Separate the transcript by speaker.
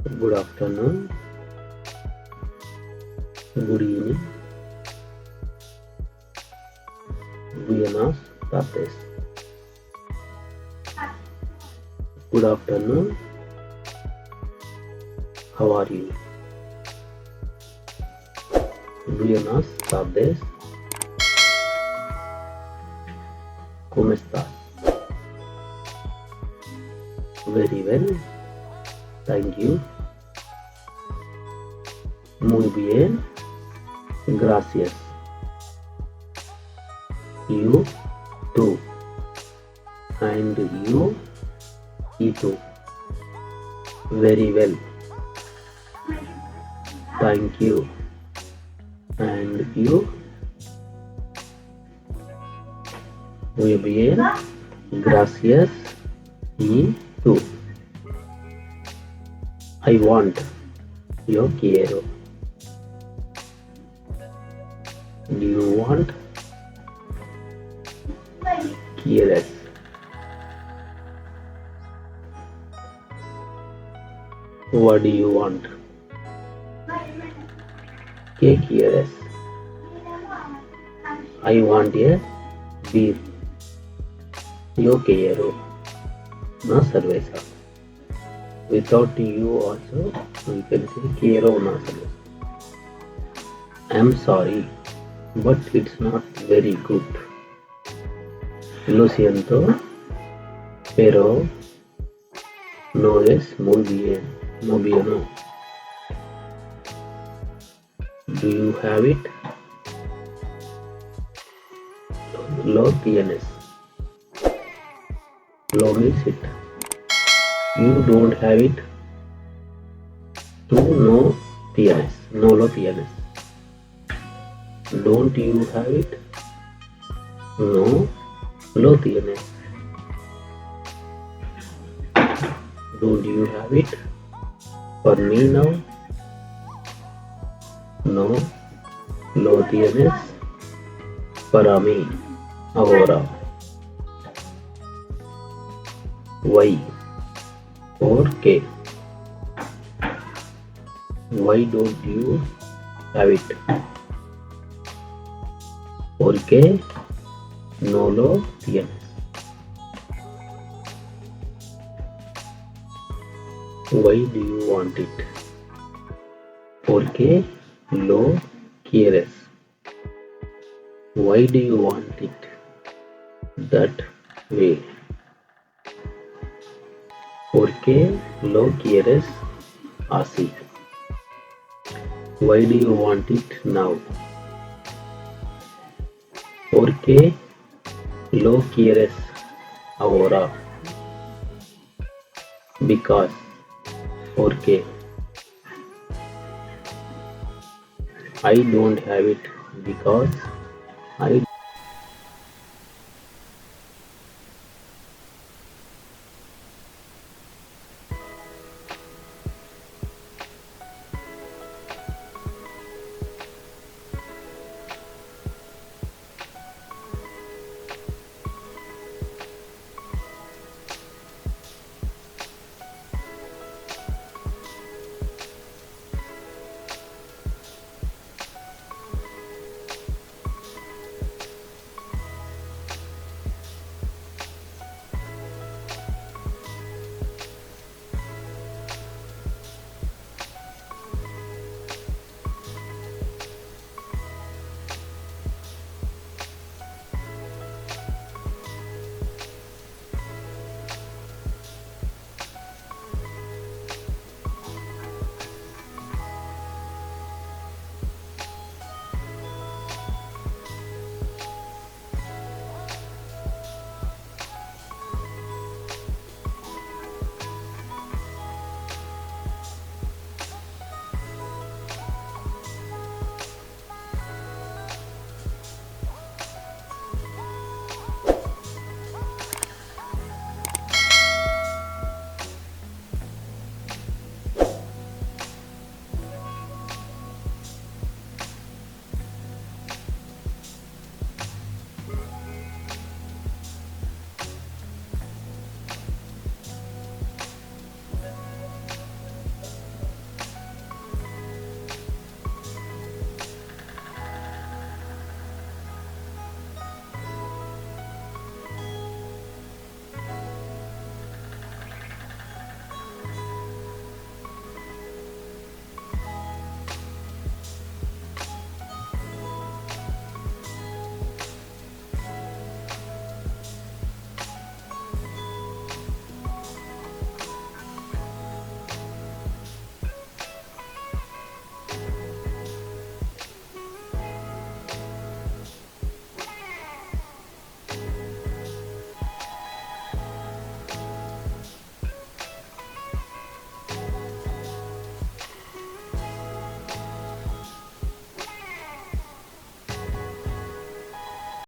Speaker 1: Good afternoon, good evening, buenas tardes. Good afternoon, how are you? Buenas tardes, ¿cómo estás? Very well, thank you. Muy bien, gracias. You too. And you, too. Very well. Thank you. And you? Muy bien. Gracias. Y tú. I want. Yo quiero. Do you want? ¿Quieres? What do you want? ¿Qué quieres? I want a beer. Yo quiero una cerveza. Without you also, you can say quiero una cerveza. I'm sorry, but it's not very good. Lo siento, pero no es muy bien. Muy bien. Do you have it? Lo tienes. Lo means it. You don't have it. Tú no tienes. No lo tienes. Don't you have it? No lo tienes. Don't you have it? For me now. No lo tienes. Para mí. Ahora. Why? ¿Por qué? Why don't you have it? ¿Por qué no lo tienes? Why do you want it? ¿Por qué lo quieres? Why do you want it that way? ¿Por qué lo quieres así? Why do you want it now? ¿Por qué lo quieres ahora? Because. ¿Por qué? I don't have it because I